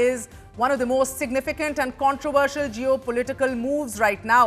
is one of the most significant and controversial geopolitical moves right now.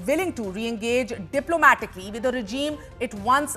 willing to re-engage diplomatically with a regime it once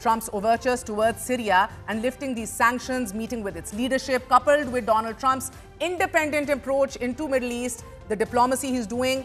Trump's overtures towards Syria and lifting these sanctions, meeting with its leadership, coupled with Donald Trump's independent approach into Middle East, the diplomacy he's doing,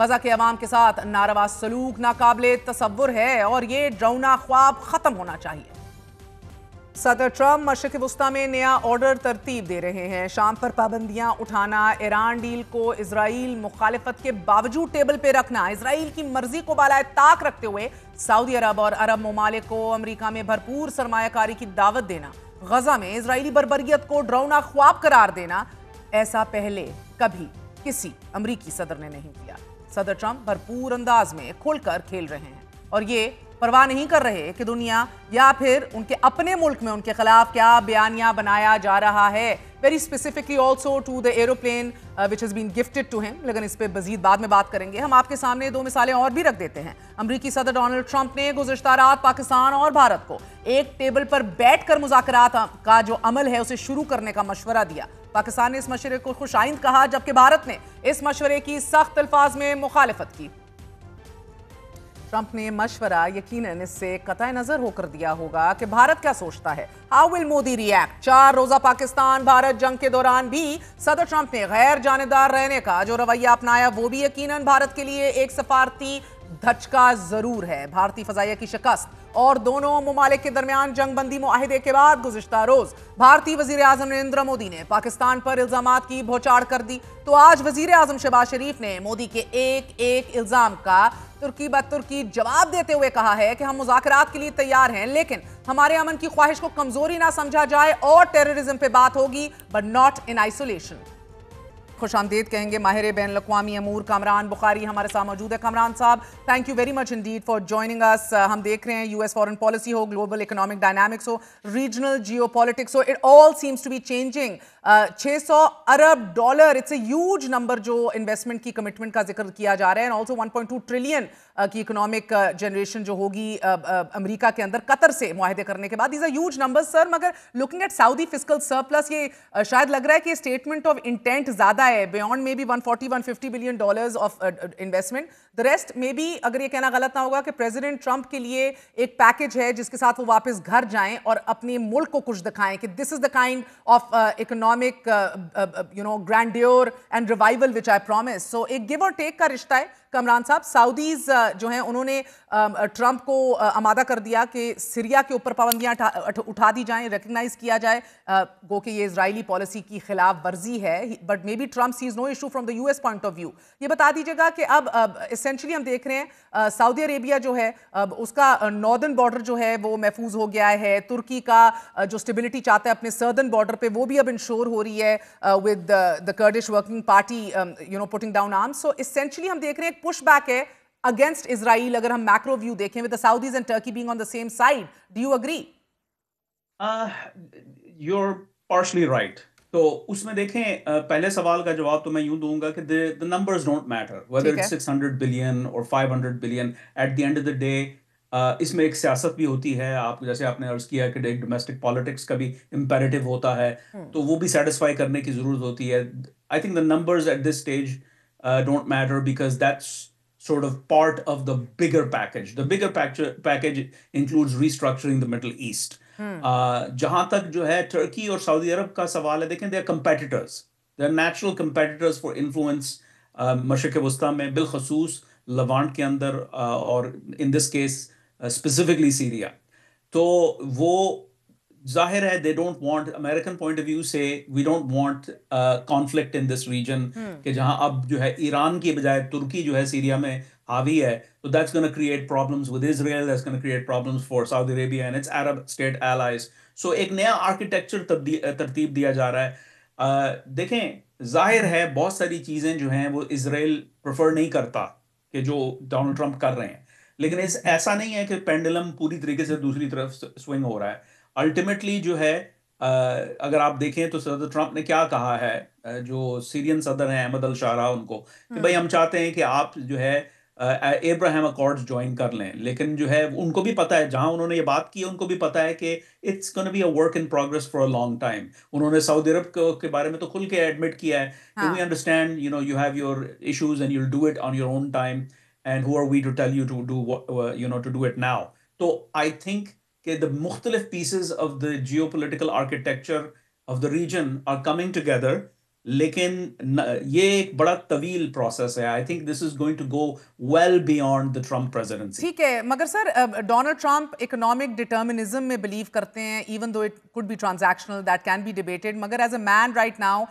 Gaza کے عوام کے ساتھ ناروا سلوک ناقابل تصور ہے اور یہ ڈراؤنا خواب ختم ہونا چاہیے۔ صدر ٹرمپ مشرق وسطی میں نیا آرڈر ترتیب دے رہے ہیں۔ شام پر پابندیاں اٹھانا، ایران ڈیل کو اسرائیل مخالفت کے باوجود ٹیبل پہ رکھنا، اسرائیل کی مرضی کو بالائے طاق رکھتے ہوئے سعودی عرب اور عرب ممالک کو امریکہ میں بھرپور سرمایہ کاری کی دعوت دینا، غزہ میں اسرائیلی بربریت کو ڈراؤنا خواب قرار دینا، ایسا پہلے کبھی کسی امریکی صدر نے نہیں کیا۔ صدر ٹرمپ بھرپور انداز میں کھل کر کھیل رہے ہیں اور یہ پرواہ نہیں کر رہے کہ دنیا یا پھر ان کے اپنے ملک میں ان کے خلاف کیا بیانیہ بنایا جا رہا ہے۔ Very specifically also to the aeroplane which has been gifted to him, لیکن اس پہ مزید بعد میں بات کریں گے۔ ہم آپ کے سامنے دو مثالیں اور بھی رکھ دیتے ہیں۔ امریکی صدر ڈونلڈ ٹرمپ نے گزشتہ رات پاکستان اور بھارت کو ایک ٹیبل پر بیٹھ کر مذاکرات کا جو عمل ہے اسے شروع کرنے کا مشورہ دیا۔ پاکستان نے اس مشورے کو خوش آئند کہا، جبکہ بھارت نے اس مشورے کی سخت الفاظ میں مخالفت کی۔ ٹرمپ نے مشورہ یقیناً اس سے قطع نظر ہو کر دیا ہوگا کہ بھارت کیا سوچتا ہے۔ How will Modi react? 4 روزہ پاکستان بھارت جنگ کے دوران بھی صدر ٹرمپ نے غیر جانبدار رہنے کا جو رویہ اپنایا وہ بھی یقیناً بھارت کے لیے ایک سفارتی دھچکا ضرور ہے۔ بھارتی فضائیہ کی شکست اور دونوں ممالک کے درمیان جنگ بندی معاہدے کے بعد گزشتہ روز بھارتی وزیر اعظم نریندر مودی نے پاکستان پر الزامات کی بھوچاڑ کر دی، تو آج وزیر اعظم شہباز شریف نے مودی کے ایک الزام کا ترکی بترکی جواب دیتے ہوئے کہا ہے کہ ہم مذاکرات کے لیے تیار ہیں، لیکن ہمارے امن کی خواہش کو کمزوری نہ سمجھا جائے اور ٹیررزم پہ بات ہوگی بٹ ناٹ ان آئسولیشن۔ خوش آمدید کہیں گے ماہر بین الاقوامی امور کامران بخاری ہمارے ساتھ موجود ہے۔ کامران صاحب، thank you very much indeed for joining اس۔ ہم دیکھ رہے ہیں یو ایس فارن پالیسی ہو، گلوبل اکنامک ڈائنامکس ہو، ریجنل جیو پالیٹکس ہو، it all seems to be changing. 600 ارب dollar, it's a huge number جو انویسٹمنٹ کی کمٹمنٹ کا ذکر کیا جا رہا ہے، اور آلسو 1.2 ٹریلین کی اکنامک جنریشن جو ہوگی امریکہ کے اندر قطر سے معاہدے کرنے کے بعد۔ These are huge numbers sir, مگر looking at Saudi fiscal surplus, یہ شاید لگ رہا ہے کہ اسٹیٹمنٹ آف انٹینٹ زیادہ ہے، beyond may be 140-150 billion dollars of investment. The rest may be, اگر یہ کہنا غلط نہ ہوگا، کہ پریزیڈنٹ ٹرمپ کے لیے ایک پیکج ہے جس کے ساتھ وہ واپس گھر جائیں اور اپنے ملک کو کچھ دکھائیں کہ this is the kind of economic grandeur and revival which I promise. So ایک give or take کا رشتہ ہے۔ کامران صاحب، سعودیز جو ہیں انہوں نے ٹرمپ کو آمادہ کر دیا کہ سیریا کے اوپر پابندیاں اٹھا دی جائیں، ریکگنائز کیا جائے، گو کہ یہ اسرائیلی پالیسی کی خلاف ورزی ہے، but maybe Trump sees no issue from the U S point of view. یہ بتا دیجیے گا کہ اب اسینشلی ہم دیکھ رہے ہیں سعودی عربیہ جو ہے اس کا ناردرن بارڈر جو ہے وہ محفوظ ہو گیا ہے، ترکی کا جو اسٹیبلٹی چاہتا ہے اپنے سردرن بارڈر پہ وہ بھی اب انشور ہو رہی ہے with the Kurdish working party putting down arms. So essentially ہم دیکھ رہے ہیں ایک پش بیک ہے اگینسٹ اسرائیل، اگر ہم میکرو ویو دیکھیں with the Saudis and Turkey being on the same side. Do you agree? You're partially right. تو اس میں دیکھیں پہلے سوال کا جواب تو میں یوں دوں گا کہ the numbers don't matter whether it's 600 billion or 500 billion. At the end of the day اس میں ایک سیاست بھی ہوتی ہے، آپ جیسے آپ نے عرض کیا کہ ایک ڈومیسٹک پالیٹکس کا بھی امپیریٹو ہوتا ہے، تو وہ بھی سیٹسفائی کرنے کی ضرورت ہوتی ہے۔ I think the numbers at this stage don't matter because that's sort of part of the bigger package. The bigger package includes restructuring the Middle East. جہاں تک جو ہے ترکی اور سعودی عرب کا سوال ہے، دیکھیں they are competitors. They are natural competitors for influence مشرق وسطیٰ میں، بالخصوص لوانٹ کے اندر، اور in this case specifically Syria. تو وہ ظاہر ہے they don't want, American point of view سے we don't want conflict in this region، کہ جہاں اب جو ہے ایران کی بجائے ترکی جو ہے سیریا میں حاوی ہے، تو that's going to create problems with Israel, that's going to create problems for Saudi Arabia and its Arab state allies. So ایک نیا آرکیٹیکچر ترتیب دیا جا رہا ہے۔ دیکھیں ظاہر ہے بہت ساری چیزیں جو ہیں وہ اسرائیل پریفر نہیں کرتا کہ جو ڈونلڈ ٹرمپ کر رہے ہیں، لیکن ایسا نہیں ہے کہ پینڈلم پوری طریقے سے دوسری طرف سوئنگ ہو رہا ہے۔ الٹیمیٹلی جو ہے اگر آپ دیکھیں تو صدر ٹرمپ نے کیا کہا ہے، جو سیرین صدر ہیں احمد الشارا، ان کو کہ بھائی ہم چاہتے ہیں کہ آپ جو ہے ایبراہیم اکارڈز جوائن کر لیں، لیکن جو ہے ان کو بھی پتہ ہے، جہاں انہوں نے یہ بات کی ان کو بھی پتہ ہے کہ it's gonna be a work in progress for a long time. انہوں نے سعودی عرب کے بارے میں تو کھل کے ایڈمٹ کیا ہے کہ we understand you have your issues and you will do it on your own time and who are we to tell you to do it now. تو آئی تھنک کہ the مختلف pieces of the geopolitical architecture of the region are coming together لیکن یہ ایک بڑا طویل process ہے. I think this is going to go well beyond the Trump presidency. ٹھیک ہے، مگر sir Donald Trump economic determinism میں بلیو کرتے ہیں، even though it could be transactional, that can be debated, مگر as a man right now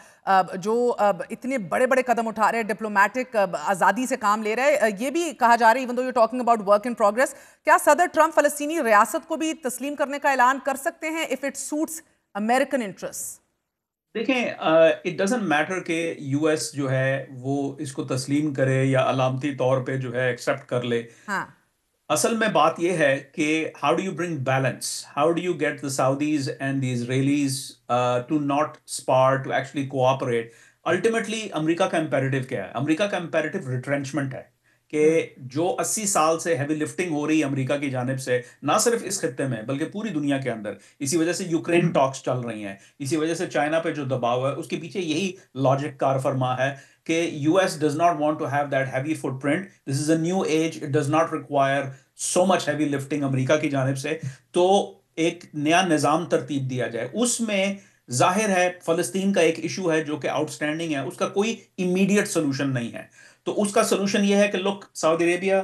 جو اتنے بڑے بڑے قدم اٹھا رہے ہیں، ڈپلومیٹک آزادی سے کام لے رہے ہیں، یہ بھی کہا جا رہا ہے even though you talking about work in progress, کیا صدر ٹرمپ فلسطینی ریاست کو بھی تسلیم کرنے کا اعلان کر سکتے ہیں if it suits American interest? دیکھیں اٹ ڈزنٹ میٹر کہ یو ایس جو ہے وہ اس کو تسلیم کرے یا علامتی طور پہ جو ہے ایکسیپٹ کر لے. ہاں، اصل میں بات یہ ہے کہ how do you bring balance, how do you get the Saudis and the Israelis to not spar to actually cooperate. Ultimately امریکہ کا امپیریٹو کیا ہے؟ امریکہ کا امپیریٹو ریٹرینچمنٹ ہے کہ جو 80 سال سے ہیوی لفٹنگ ہو رہی ہے امریکہ کی جانب سے، نہ صرف اس خطے میں بلکہ پوری دنیا کے اندر، اسی وجہ سے یوکرین ٹاکس چل رہی ہیں، اسی وجہ سے چائنا پہ جو دباؤ ہے، اس کے پیچھے یہی لاجک کار فرما ہے کہ U S does not want to have that heavy footprint. This is a new age, it does not require so much heavy lifting امریکہ کی جانب سے. تو ایک نیا نظام ترتیب دیا جائے. اس میں ظاہر ہے فلسطین کا ایک ایشو ہے جو کہ آؤٹ اسٹینڈنگ ہے، اس کا کوئی امیڈیٹ سولوشن نہیں ہے. تو اس کا سولوشن یہ ہے کہ look Saudi Arabia,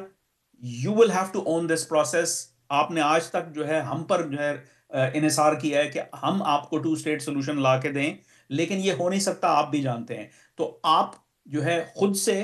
you will have to own this process. آپ نے آج تک جو ہے ہم پر جو ہے انحصار کیا ہے کہ ہم آپ کو 2 اسٹیٹ سولوشن لا کے دیں، لیکن یہ ہو نہیں سکتا، آپ بھی جانتے ہیں. تو آپ جو ہے خود سے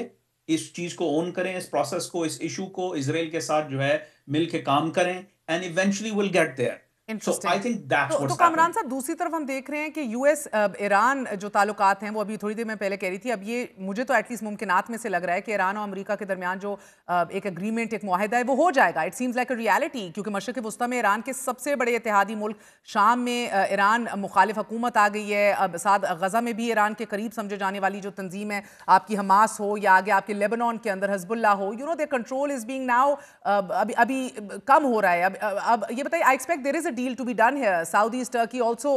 اس چیز کو اون کریں، اس پروسیس کو، اس ایشو کو اسرائیل کے ساتھ جو ہے مل کے کام کریں، and eventually will get there. So I think that's what's تو کامران صاحب دوسری طرف ہم دیکھ رہے ہیں کہ یو ایس ایران جو تعلقات ہیں وہ ابھی تھوڑی دیر میں پہلے کہہ رہی تھی، اب یہ مجھے تو ایٹ لیسٹ ممکنات میں سے لگ رہا ہے کہ ایران اور امریکہ کے درمیان جو ایک اگریمنٹ، ایک معاہدہ ہے وہ ہو جائے گا. It seems like a reality, کیونکہ مشرق وسطیٰ میں ایران کے سب سے بڑے اتحادی ملک شام میں ایران مخالف حکومت آ گئی ہے. اب ساتھ غزہ میں بھی ایران کے قریب سمجھے جانے والی جو تنظیم ہے، آپ کی حماس ہو یا آگے آپ کے لیبنان کے اندر حزب اللہ ہو، you know their control is being now ابھی کم ہو رہا ہے. اب یہ بتائیے، I expect there is a deal to be done here. Saudis, Turkey also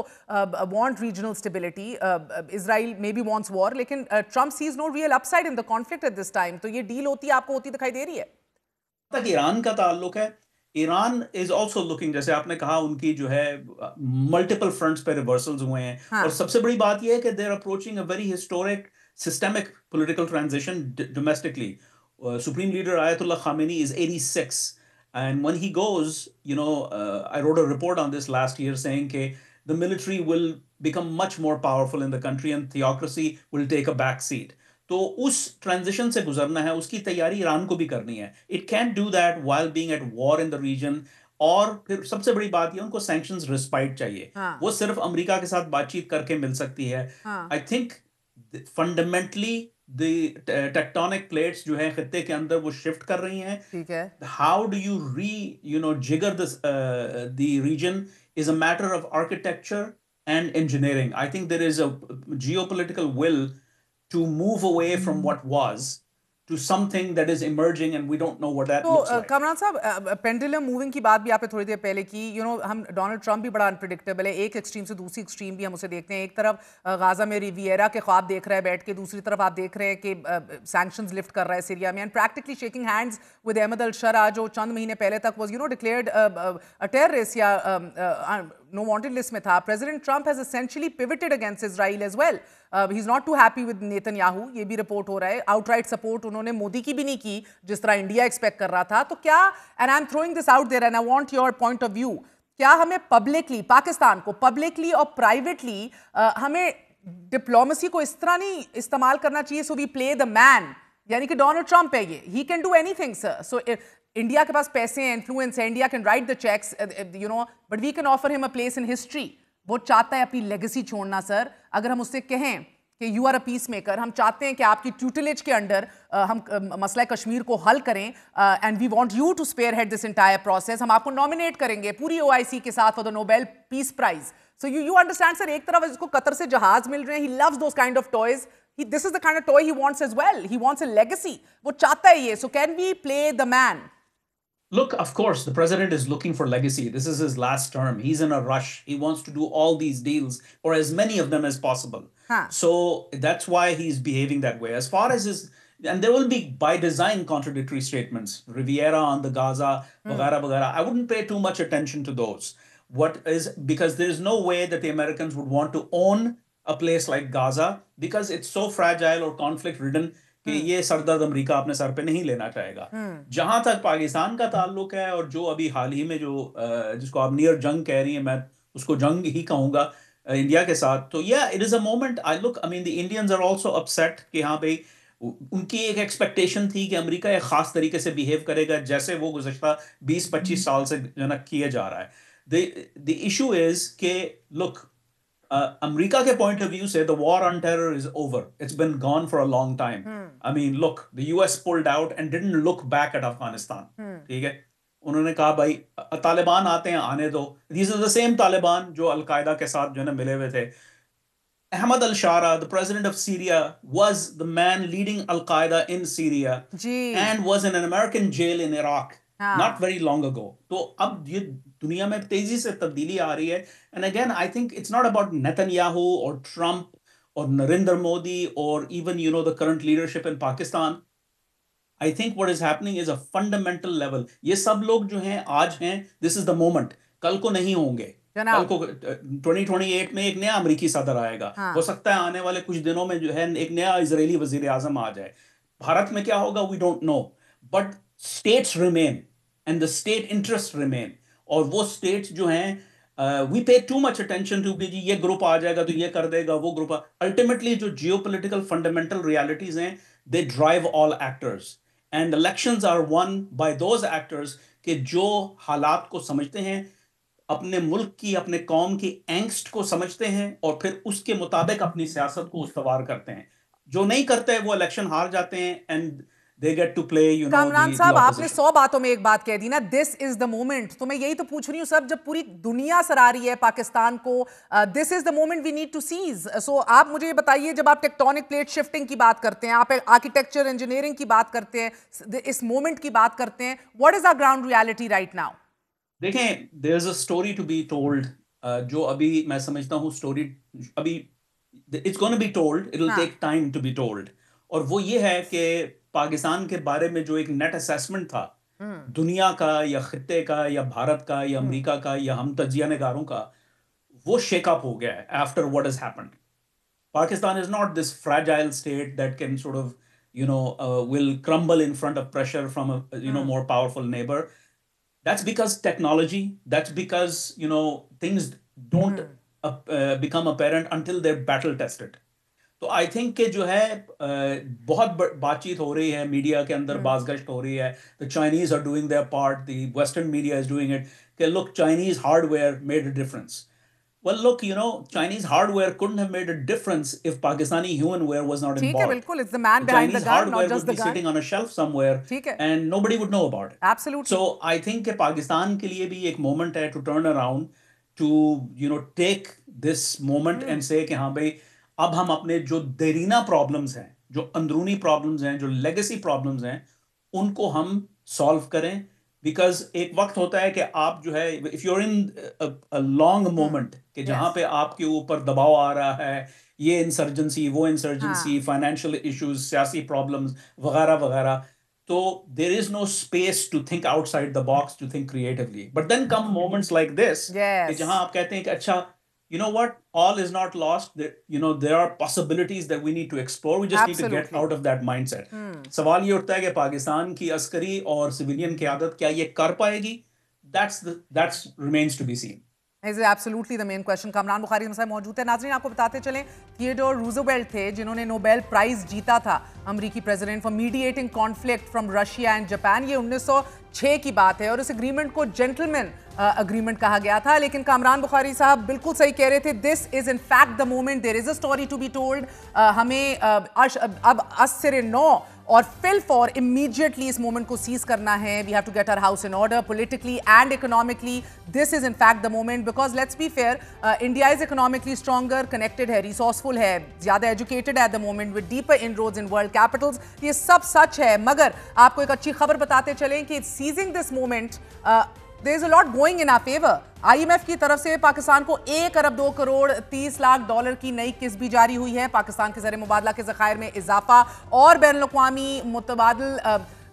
want regional stability. Israel maybe wants war, لیکن Trump sees no real upside in the conflict at this time. تو یہ deal ہوتی آپ کو ہوتی دکھائی دے رہی ہے؟ تک ایران کا تعلق ہے، ایران از آلسو لوکنگ، جیسے آپ نے کہا ان کی جو ہے ملٹیپل فرنٹس پہ ریورسلز ہوئے ہیں. اور سب سے بڑی بات یہ ہے کہ they are approaching a very historic systemic political transition domestically. Supreme leader Ayatollah خامنی is 86. And when he goes, you know, I wrote a report on this last year saying that the military will become much more powerful in the country and theocracy will take a back seat. تو اس transition سے گزرنا ہے، اس کی تیاری ایران کو بھی کرنی ہے. It can do that while being at war in the region. اور پھر سب سے بڑی بات یہ ان کو سینکشنز رسپائٹ چاہیے. وہ صرف امریکہ کے ساتھ بات چیت کر کے مل سکتی ہے. I think fundamentally the tectonic plates جو ہیں خطے کے اندر وہ شفٹ کر رہی ہیں. ٹھیک ہے، how do you jigger the region is a matter of architecture and engineering. I think there is a geopolitical will to move away from what was to something that is emerging and we don't know what that looks like. تو کامران صاحب pendulum moving کی بات بھی آپ نے تھوڑی دیر پہلے کی. ہم ڈونلڈ ٹرمپ بھی بڑا انپریڈکٹیبل ہے، ایک ایکسٹریم سے دوسری ایکسٹریم بھی ہم اسے دیکھتے ہیں. ایک طرف غازہ میں ریویرا کے خواب دیکھ رہا ہے بیٹھ کے، دوسری طرف آپ دیکھ رہے ہیں کہ سینکشنز لفٹ کر رہا ہے سیریا میں، and practically shaking hands with احمد الشرع جو چند مہینے پہلے تک واز ڈکلیئرڈ ٹیررسٹ یا نو وانٹڈ لسٹ میں تھا. President Trump has essentially pivoted against Israel as well. He is not too happy with Netanyahu, یہ بھی رپورٹ ہو رہا ہے. آؤٹ رائٹ سپورٹ انہوں نے مودی کی بھی نہیں کی جس طرح انڈیا ایکسپیکٹ کر رہا تھا. تو کیا، and I'm throwing this out there and I want your point of view, کیا ہمیں پبلکلی، پاکستان کو پبلکلی اور پرائیویٹلی ہمیں ڈپلومسی کو اس طرح نہیں استعمال کرنا چاہیے سو وی پلے دا مین؟ یعنی کہ ڈونلڈ ٹرمپ ہے، یہ ہی can do anything sir. So India کے پاس پیسے ہیں، انفلوئنس ہے، India can write the checks but we can offer ہم اے پلیس ان ہسٹری. وہ چاہتا ہے اپنی لیگیسی چھوڑنا سر. اگر ہم اس سے کہیں کہ you are a peace maker, ہم چاہتے ہیں کہ آپ کی ٹیوٹلیج کے انڈر ہم مسئلہ کشمیر کو حل کریں، and we want you to spearhead this entire process, ہم آپ کو نامینیٹ کریں گے پوری OIC کے ساتھ for the Nobel peace prize. So you understand sir, ایک طرف اس کو قطر سے جہاز مل رہے ہیں، he loves those kind of toys. This is the kind of toy he wants as well. He wants a legacy. وہ چاہتا ہے یہ. So can we play the man? Look, of course, the president is looking for legacy. This is his last term. He's in a rush. He wants to do all these deals, or as many of them as possible. So that's why he's behaving that way. As far as his, and there will be by design contradictory statements, Riviera on the Gaza, vagara vagara. I wouldn't pay too much attention to those. What is, because there is no way that the Americans would want to own a place like Gaza because it's so fragile or conflict ridden کہ یہ سردرد امریکہ اپنے سر پہ نہیں لینا چاہے گا. جہاں تک پاکستان کا تعلق ہے اور جو ابھی حال ہی میں جو جس کو آپ نیئر جنگ کہہ رہی ہیں میں اس کو جنگ ہی کہوں گا انڈیا کے ساتھ, تو it is a moment. The Indians are also upset کہ ہاں بھائی ان کی ایک ایکسپیکٹیشن تھی کہ امریکہ ایک خاص طریقے سے بیہیو کرے گا جیسے وہ گزشتہ 20-25 سال سے جو نا کیا جا رہا ہے. دی ایشو از کہ لک امریکہ کے پوائنٹ آف ویو سے the war on terror is over. It's been gone for a long time. Look, the US pulled out and didn't look back at Afghanistan. ٹھیک ہے, انہوں نے کہا بھائی طالبان آتے ہیں آنے دو. These are the same Taliban جو القاعدہ کے ساتھ جو ہے نا ملے ہوئے تھے. Ahmad al-Shara, the president of Syria, was the man leading al-Qaeda in Syria and was in an American jail in Iraq not very long ago. تو اب یہ دنیا میں تیزی سے تبدیلی آ رہی ہے. And again, I think it's not about Netanyahu or Trump or Narendra Modi or even, the current leadership in Pakistan. I think what is happening is a fundamental level. یہ سب لوگ جو ہیں آج ہیں, this is the moment. کل کو نہیں ہوں گے. کل کو 2028 میں ایک نیا امریکی صدر آئے گا. ہو سکتا ہے آنے والے کچھ دنوں میں جو ہے ایک نیا اسرائیلی وزیر اعظم آ جائے. بھارت میں کیا ہوگا we don't know. But states remain and the state interests remain. اور وہ اسٹیٹس جو ہیں we pay too much attention to کہ یہ گروپ آ جائے گا تو یہ کر دے گا, وہ گروپ. الٹیمیٹلی جو جیو پولیٹیکل فنڈامنٹل ریالٹیز ہیں they drive all actors and elections are won by those actors کہ جو حالات کو سمجھتے ہیں, اپنے ملک کی اپنے قوم کی اینگسٹ کو سمجھتے ہیں اور پھر اس کے مطابق اپنی سیاست کو استوار کرتے ہیں. جو نہیں کرتے وہ الیکشن ہار جاتے ہیں and they get to play, Kamran صاحب آپ نے 100 باتوں میں ایک بات کہہ دی نا, this is the moment. تو میں یہی تو پوچھ رہی ہوں سر, جب پوری دنیا سرا رہی ہے پاکستان کو, this is the moment we need to seize. So آپ مجھے یہ بتائیے, جب آپ ٹیکٹونک پلیٹ شفٹنگ کی بات کرتے ہیں, آپ آرکیٹیکچر انجینئرنگ کی بات کرتے ہیں, اس مومنٹ کی بات کرتے ہیں, what is our ground reality right now? دیکھیں, there is a story to be told, جو ابھی میں سمجھتا ہوں story ابھی it's going to be told, it will take time to be told. اور وہ یہ ہے کہ پاکستان کے بارے میں جو ایک نیٹ اسیسمنٹ تھا دنیا کا یا خطے کا یا بھارت کا یا امریکہ کا یا ہم تجزیہ نگاروں کا, وہ شیک اپ ہو گیا ہے after what has happened. Pakistan is not this fragile state that can sort of, will crumble in front of pressure from a, more powerful neighbor. That's because technology, that's because, things don't become apparent until they're battle tested. تو I think کہ جو ہے بہت بات چیت ہو رہی ہے media کے اندر, باز گشت ہو رہی ہے. the Chinese are doing their part, the Western media is doing it, کہ look, Chinese hardware made a difference. Well, look, Chinese hardware couldn't have made a difference if Pakistani humanware was not involved. بالکل, it's the man behind the gun, not just the gun. Sitting on a shelf somewhere and nobody would know about it. Absolutely. So I think کہ پاکستان کے لیے بھی ایک moment ہے to turn around, to take this moment and say کہ ہاں بھائی اب ہم اپنے جو دیرینہ پرابلمز ہیں, جو اندرونی پرابلمز ہیں, جو لیگیسی پرابلمز ہیں, ان کو ہم سالو کریں. بیکاز ایک وقت ہوتا ہے کہ آپ جو ہے if you are in long moment کہ جہاں پہ آپ کے اوپر دباؤ آ رہا ہے, یہ انسرجنسی وہ انسرجنسی, فائنینشیل ایشوز, سیاسی پرابلمز وغیرہ وغیرہ, تو there is no space to think outside the box, to think creatively. But then come moments like this کہ جہاں آپ کہتے ہیں کہ اچھا, you know what, all is not lost. There are possibilities that we need to explore. We just need to get out of that mindset. سوال یہ اٹھتا ہے کہ پاکستان کی عسکری اور سویلین قیادت کیا یہ کر پائے گی؟ That's remains to be seen. is absolutely the main question. Kamran بخاری صاحب موجود ہیں. ناظرین آپ کو بتاتے چلیں تھیوڈور روزویلٹ تھے جنہوں نے نوبیل پرائز جیتا تھا, امریکی president, for mediating conflict from Russia and Japan. یہ 1906 کی بات ہے اور اس اگریمنٹ کو جینٹلمین اگریمنٹ کہا گیا تھا. لیکن کامران بخاری صاحب بالکل صحیح کہہ رہے تھے, this is in fact the moment, there is a story to be told. ہمیں اب عصر نو اور فل فور امیڈیٹلی اس مومنٹ کو سیز کرنا ہے. We have to get our house in order politically and economically. This is in fact the moment, because let's be fair, India is economically stronger, connected ہے, ریسورسفل ہے, زیادہ educated at the moment with deeper inroads in world capitals. یہ سب سچ ہے, مگر آپ کو ایک اچھی خبر بتاتے چلیں کہ seizing this moment there is a lot going in our favor. IMF کی طرف سے پاکستان کو 1 ارب 2 کروڑ 30 لاکھ ڈالر کی نئی قسط بھی جاری ہوئی ہے. پاکستان کے زر مبادلہ کے ذخائر میں اضافہ اور بین الاقوامی متبادل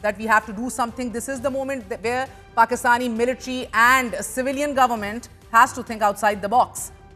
that we have to do something. This is the moment where Pakistani military and civilian government has to think outside the box.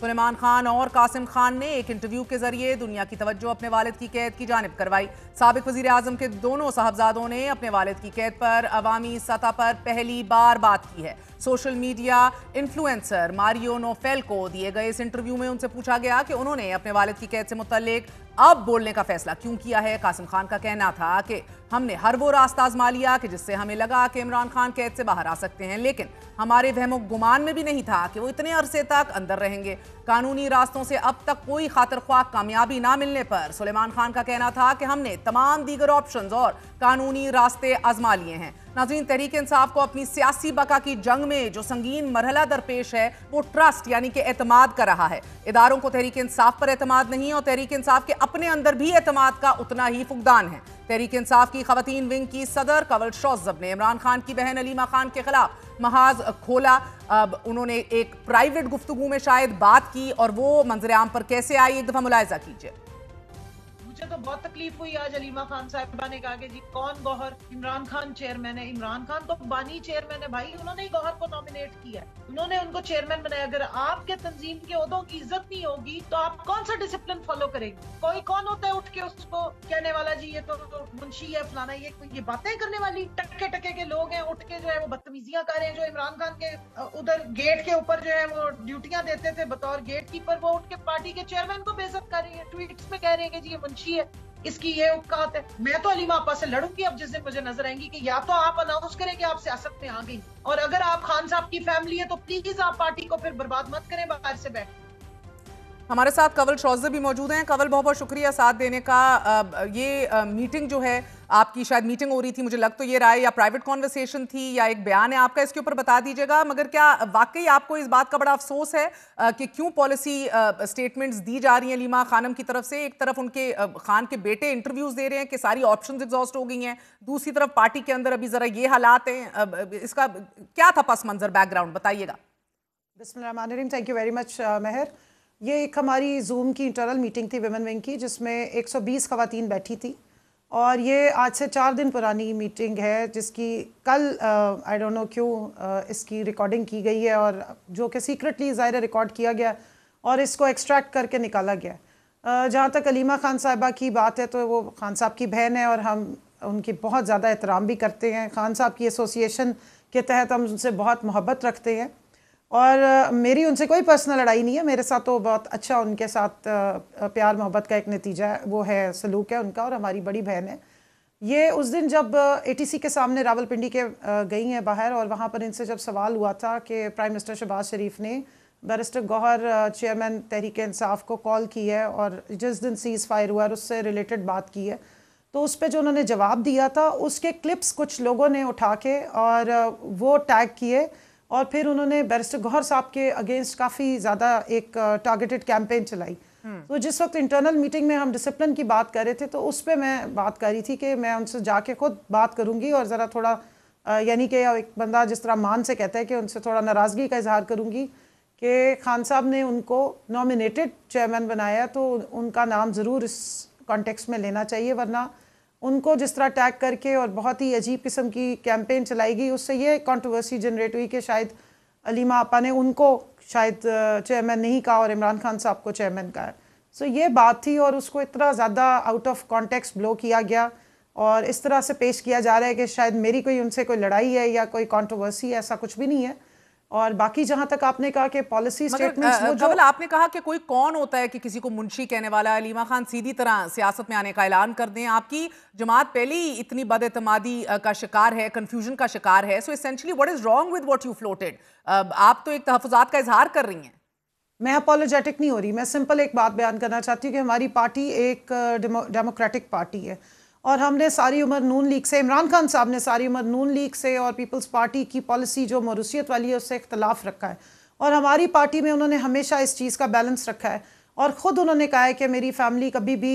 سلیمان خان اور قاسم خان نے ایک انٹرویو کے ذریعے دنیا کی توجہ اپنے والد کی قید کی جانب کروائی. سابق وزیر اعظم کے دونوں صاحبزادوں نے اپنے والد کی قید پر عوامی سطح پر پہلی بار بات کی ہے. سوشل میڈیا انفلوئنسر ماریو نوفیل کو دیے گئے اس انٹرویو میں ان سے پوچھا گیا کہ انہوں نے اپنے والد کی قید سے متعلق اب بولنے کا فیصلہ کیوں کیا ہے. قاسم خان کا کہنا تھا کہ ہم نے ہر وہ راستہ آزما لیا کہ جس سے ہمیں لگا کہ عمران خان قید سے باہر آ سکتے ہیں، لیکن ہمارے وہم و گمان میں بھی نہیں تھا کہ وہ اتنے عرصے تک اندر رہیں گے. قانونی راستوں سے اب تک کوئی خاطر خواہ کامیابی نہ ملنے پر سلیمان خان کا کہنا تھا کہ ہم نے تمام دیگر آپشنز اور قانونی راستے آزما لیے ہیں. ناظرین، تحریک انصاف کو اپنی سیاسی بقا کی جنگ میں جو سنگین مرحلہ درپیش ہے وہ ٹرسٹ یعنی کہ اعتماد کا رہا ہے. اداروں کو تحریک انصاف پر اعتماد نہیں اور تحریک انصاف کے اپنے اندر بھی اعتماد کا اتنا ہی فقدان ہے. تحریک انصاف کی خواتین ونگ کی صدر کنول شوذب نے عمران خان کی بہن علیمہ خان کے خلاف محاذ کھولا. اب انہوں نے ایک پرائیویٹ گفتگو میں شاید بات کی اور وہ منظر عام پر کیسے آئی، ایک دفعہ ملاحظہ کیجئے. مجھے تو بہت تکلیف ہوئی آج علیمہ خان صاحبہ نے کہا کہ جی کون گوہر، عمران خان چیئرمین ہے. عمران خان تو بانی چیئرمین ہے بھائی، انہوں نے گوہر کو نامینیٹ کیا ہے، انہوں نے ان کو چیئرمین بنایا. اگر آپ کے تنظیم کے عہدوں کی عزت نہیں ہوگی تو آپ کون سا ڈسپلن فالو کریں گے؟ کوئی کون ہوتا ہے اٹھ کے اس کو کہنے والا جی یہ تو منشی ہے فلانا، یہ باتیں کرنے والی ٹکے ٹکے کے لوگ ہیں، اٹھ کے جو ہے وہ بدتمیزیاں کر رہے ہیں. جو عمران خان کے ادھر گیٹ کے اوپر جو ہے وہ ڈیوٹیاں دیتے تھے بطور گیٹ کیپر، وہ اٹھ کے پارٹی کے چیئرمین کو بے عزت کر رہی ہے، ٹویٹس میں کہہ رہے ہیں کہ جی یہ منشی ہے، اس کی یہ اوقات ہے. میں تو علیمہ آپا سے لڑوں گی اب جس دن مجھے نظر آئیں گی کہ یا تو آپ اناؤنس کریں کہ آپ سیاست میں آ گئی، اور اگر آپ خان صاحب کی فیملی ہے تو پلیز آپ پارٹی کو پھر برباد مت کریں باہر سے بیٹھ. ہمارے ساتھ کنول شوذب بھی موجود ہیں. کنول، بہت بہت شکریہ ساتھ دینے کا. یہ میٹنگ جو ہے آپ کی، شاید میٹنگ ہو رہی تھی، مجھے لگ تو یہ رہا ہے یا پرائیویٹ کانورسیشن تھی یا ایک بیان ہے آپ کا، اس کے اوپر بتا دیجیے گا. مگر کیا واقعی آپ کو اس بات کا بڑا افسوس ہے کہ کیوں پالیسی سٹیٹمنٹس دی جا رہی ہیں علیمہ خانم کی طرف سے؟ ایک طرف ان کے خان کے بیٹے انٹرویوز دے رہے ہیں کہ ساری آپشنز ایگزاسٹ ہو گئی ہیں، دوسری طرف پارٹی کے اندر ابھی ذرا یہ حالات ہیں. اس کا کیا تھا پس منظر، بیک گراؤنڈ بتائیے گا. بسم اللہ الرحمن الرحیم. تھینک یو ویری مچ مہر. یہ ایک ہماری زوم کی انٹرنل میٹنگ تھی ویمن ونگ کی، جس میں 120 خواتین بیٹھی تھی، اور یہ آج سے 4 دن پرانی میٹنگ ہے جس کی کل آئی ڈونٹ نو کیوں اس کی ریکارڈنگ کی گئی ہے، اور جو کہ سیکرٹلی ظاہر ریکارڈ کیا گیا اور اس کو ایکسٹریکٹ کر کے نکالا گیا. جہاں تک علیمہ خان صاحبہ کی بات ہے تو وہ خان صاحب کی بہن ہے اور ہم ان کی بہت زیادہ احترام بھی کرتے ہیں. خان صاحب کی ایسوسیشن کے تحت ہم ان سے بہت محبت رکھتے ہیں، اور میری ان سے کوئی پرسنل لڑائی نہیں ہے. میرے ساتھ تو بہت اچھا ان کے ساتھ پیار محبت کا ایک نتیجہ ہے، وہ ہے سلوک ہے ان کا، اور ہماری بڑی بہن ہے. یہ اس دن جب ATC کے سامنے راول پنڈی کے گئی ہیں باہر، اور وہاں پر ان سے جب سوال ہوا تھا کہ پرائم منسٹر شہباز شریف نے بیرسٹر گوہر چیئرمین تحریک انصاف کو کال کی ہے اور جس دن سیز فائر ہوا اور اس سے ریلیٹڈ بات کی ہے، تو اس پہ جو انہوں نے جواب دیا تھا اس کے کلپس کچھ لوگوں نے اٹھا کے اور وہ ٹیگ کیے، اور پھر انہوں نے بیرسٹر گوہر صاحب کے اگینسٹ کافی زیادہ ایک ٹارگیٹڈ کیمپین چلائی. تو جس وقت انٹرنل میٹنگ میں ہم ڈسپلن کی بات کر رہے تھے تو اس پہ میں بات کر رہی تھی کہ میں ان سے جا کے خود بات کروں گی اور ذرا تھوڑا یعنی کہ ایک بندہ جس طرح مان سے کہتا ہے کہ ان سے تھوڑا ناراضگی کا اظہار کروں گی کہ خان صاحب نے ان کو نامینیٹڈ چیئرمین بنایا تو ان کا نام ضرور اس کانٹیکسٹ میں لینا چاہیے، ورنہ ان کو جس طرح ٹیگ کر کے اور بہت ہی عجیب قسم کی کیمپین چلائی گئی، اس سے یہ کنٹروورسی جنریٹ ہوئی کہ شاید علیمہ آپا نے ان کو شاید چیئرمین نہیں کہا اور عمران خان صاحب کو چیئرمین کہا. سو یہ بات تھی، اور اس کو اتنا زیادہ آؤٹ آف کانٹیکسٹ بلو کیا گیا اور اس طرح سے پیش کیا جا رہا ہے کہ شاید میری کوئی ان سے کوئی لڑائی ہے یا کوئی کنٹروورسی ہے. ایسا کچھ بھی نہیں ہے. اور باقی جہاں تک آپ نے کہا کہ پالیسی سٹیٹمنٹس، وہ جو آپ نے کہا کہ کوئی کون ہوتا ہے کہ کسی کو منشی کہنے والا ہے، علیمہ خان سیدھی طرح سیاست میں آنے کا اعلان کر دیں. آپ کی جماعت پہلے ہی اتنی بد اعتمادی کا شکار ہے، کنفیوژن کا شکار ہے. So essentially what is wrong with what you floated? آپ تو ایک تحفظات کا اظہار کر رہی ہیں. میں اپولوجیٹک نہیں ہو رہی، میں سمپل ایک بات بیان کرنا چاہتی ہوں کہ ہماری پارٹی ایک ڈیموکریٹک پارٹی ہے، اور ہم نے ساری عمر نون لیگ سے، عمران خان صاحب نے ساری عمر نون لیگ سے اور پیپلز پارٹی کی پالیسی جو موروثیت والی ہے اس سے اختلاف رکھا ہے، اور ہماری پارٹی میں انہوں نے ہمیشہ اس چیز کا بیلنس رکھا ہے، اور خود انہوں نے کہا ہے کہ میری فیملی کبھی بھی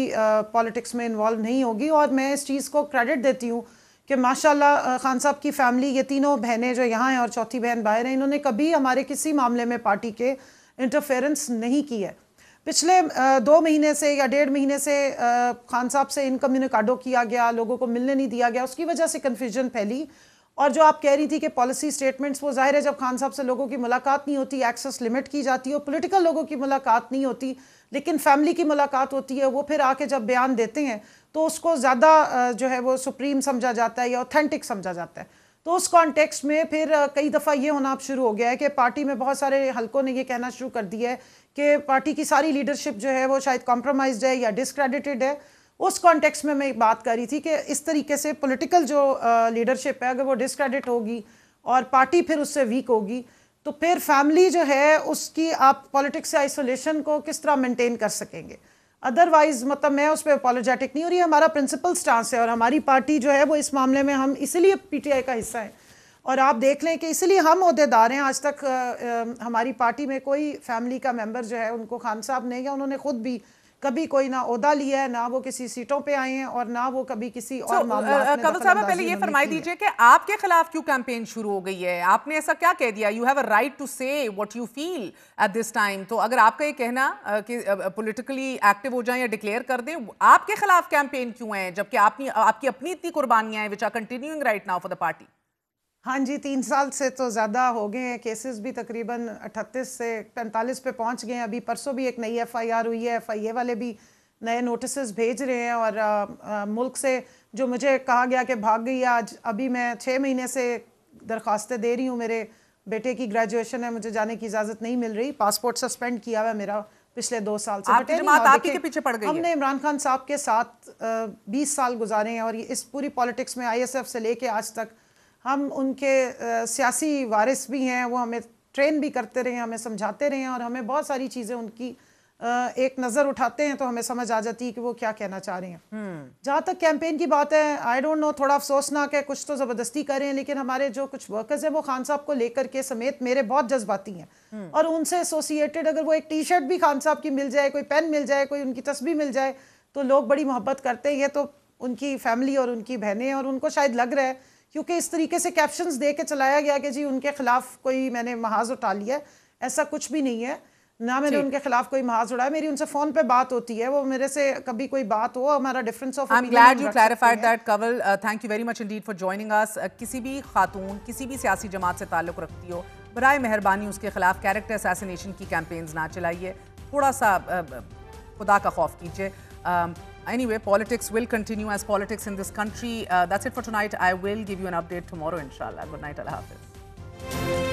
پالیٹکس میں انوالو نہیں ہوگی. اور میں اس چیز کو کریڈٹ دیتی ہوں کہ ماشاءاللہ خان صاحب کی فیملی، یہ تینوں بہنیں جو یہاں ہیں اور چوتھی بہن باہر ہیں، انہوں نے کبھی ہمارے کسی معاملے میں پارٹی کے انٹرفیرنس نہیں کی ہے. پچھلے 2 مہینے سے یا 1.5 مہینے سے خان صاحب سے انکمیونیکاڈو کیا گیا، لوگوں کو ملنے نہیں دیا گیا، اس کی وجہ سے کنفیوژن پھیلی. اور جو آپ کہہ رہی تھی کہ پالیسی سٹیٹمنٹس، وہ ظاہر ہے جب خان صاحب سے لوگوں کی ملاقات نہیں ہوتی، ایکسس لمٹ کی جاتی ہے، پولیٹیکل لوگوں کی ملاقات نہیں ہوتی، لیکن فیملی کی ملاقات ہوتی ہے، وہ پھر آ کے جب بیان دیتے ہیں تو اس کو زیادہ جو ہے وہ سپریم سمجھا جاتا ہے یا اوتھینٹک سمجھا جاتا ہے. تو اس کانٹیکسٹ میں پھر کئی دفعہ یہ ہونا اب شروع ہو گیا ہے کہ پارٹی میں بہت سارے حلقوں نے یہ کہنا شروع کر دیا ہے کہ پارٹی کی ساری لیڈرشپ جو ہے وہ شاید کمپرومائزڈ ہے یا ڈسکریڈٹڈ ہے. اس کانٹیکسٹ میں ایک بات کر رہی تھی کہ اس طریقے سے پولیٹیکل جو لیڈرشپ ہے اگر وہ ڈسکریڈٹ ہوگی اور پارٹی پھر اس سے ویک ہوگی تو پھر فیملی جو ہے اس کی آپ پولیٹکس سے آئسولیشن کو کس طرح مینٹین کر سکیں گے. ادروائز مطلب میں اس پہ اپولوجیٹک نہیں ہو رہی، ہمارا پرنسپل سٹانس ہے اور ہماری پارٹی جو ہے وہ اس معاملے میں ہم اسی لیے پی ٹی آئی کا حصہ ہیں. اور آپ دیکھ لیں کہ اسی لیے ہم عہدیدار ہیں. آج تک ہماری پارٹی میں کوئی فیملی کا ممبر جو ہے ان کو خان صاحب نے یا انہوں نے خود بھی کبھی کوئی نہ عہدہ لیا ہے، نہ وہ کسی سیٹوں پہ آئے ہیں اور نہ وہ کبھی کسی اور معاملات میں کنول صاحبہ پہلے یہ فرمائی دیجئے کہ آپ کے خلاف کیوں کیمپین شروع ہو گئی ہے؟ آپ نے ایسا کیا کہہ دیا؟ You have a right to say what you feel at this time. تو اگر آپ کا یہ کہنا کہ پولیٹیکلی ایکٹیو ہو جائیں یا ڈکلیئر کر دیں، آپ کے خلاف کیمپین کیوں ہے جبکہ آپ کی اپنی اتنی قربانیاں ہیں which are continuing right now for the party؟ ہاں جی، 3 سال سے تو زیادہ ہو گئے ہیں، کیسز بھی تقریباً 38 سے 45 پہ پہنچ گئے ہیں. ابھی پرسوں بھی ایک نئی ایف آئی آر ہوئی ہے، ایف آئی اے والے بھی نئے نوٹسز بھیج رہے ہیں اور ملک سے جو مجھے کہا گیا کہ بھاگ گئی آج، ابھی میں 6 مہینے سے درخواستیں دے رہی ہوں. میرے بیٹے کی گریجویشن ہے، مجھے جانے کی اجازت نہیں مل رہی. پاسپورٹ سسپینڈ کیا ہوا ہے میرا پچھلے 2 سال سے. آپ کی جماعت آپ ہی کے پیچھے پڑ گئی ہے. ہم نے عمران خان صاحب کے ساتھ 20 سال گزارے ہیں اور اس پوری پالیٹکس میں آئی ایس ایف سے لے کے آج تک ہم ان کے سیاسی وارث بھی ہیں. وہ ہمیں ٹرین بھی کرتے رہے ہیں، ہمیں سمجھاتے رہے ہیں اور ہمیں بہت ساری چیزیں ان کی ایک نظر اٹھاتے ہیں تو ہمیں سمجھ آ جاتی ہے کہ وہ کیا کہنا چاہ رہے ہیں. جہاں تک کیمپین کی بات ہے، آئی ڈونٹ نو، تھوڑا افسوسناک ہے، کچھ تو زبردستی کر رہے ہیں لیکن ہمارے جو کچھ ورکرز ہیں وہ خان صاحب کو لے کر کے سمیت میرے بہت جذباتی ہیں اور ان سے ایسوسیٹڈ اگر وہ ایک ٹی شرٹ بھی خان صاحب کی مل جائے، کوئی پین مل جائے، کوئی ان کی تسبیح مل جائے تو لوگ بڑی محبت کرتے ہیں. یہ تو ان کی فیملی اور ان کی بہنیں اور ان کو شاید لگ رہا ہے کیونکہ اس طریقے سے کیپشنز دے کے چلایا گیا کہ جی ان کے خلاف کوئی میں نے محاذ اٹھا لیا ہے. ایسا کچھ بھی نہیں ہے، نہ میں نے ان کے خلاف کوئی محاذ اڑایا. میری ان سے فون پہ بات ہوتی ہے، وہ میرے سے کبھی کوئی بات ہو، ہمارا difference of I'm glad you clarified that, Kanwal. Thank you very much indeed for joining us. کسی بھی خاتون کسی بھی سیاسی جماعت سے تعلق رکھتی ہو، برائے مہربانی اس کے خلاف کیریکٹر اسیسینیشن کی کیمپینز نہ چلائیے. تھوڑا سا خدا کا خوف کیجیے. Anyway, politics will continue as politics in this country. That's it for tonight. I will give you an update tomorrow, inshallah. Good night. Allah Hafiz.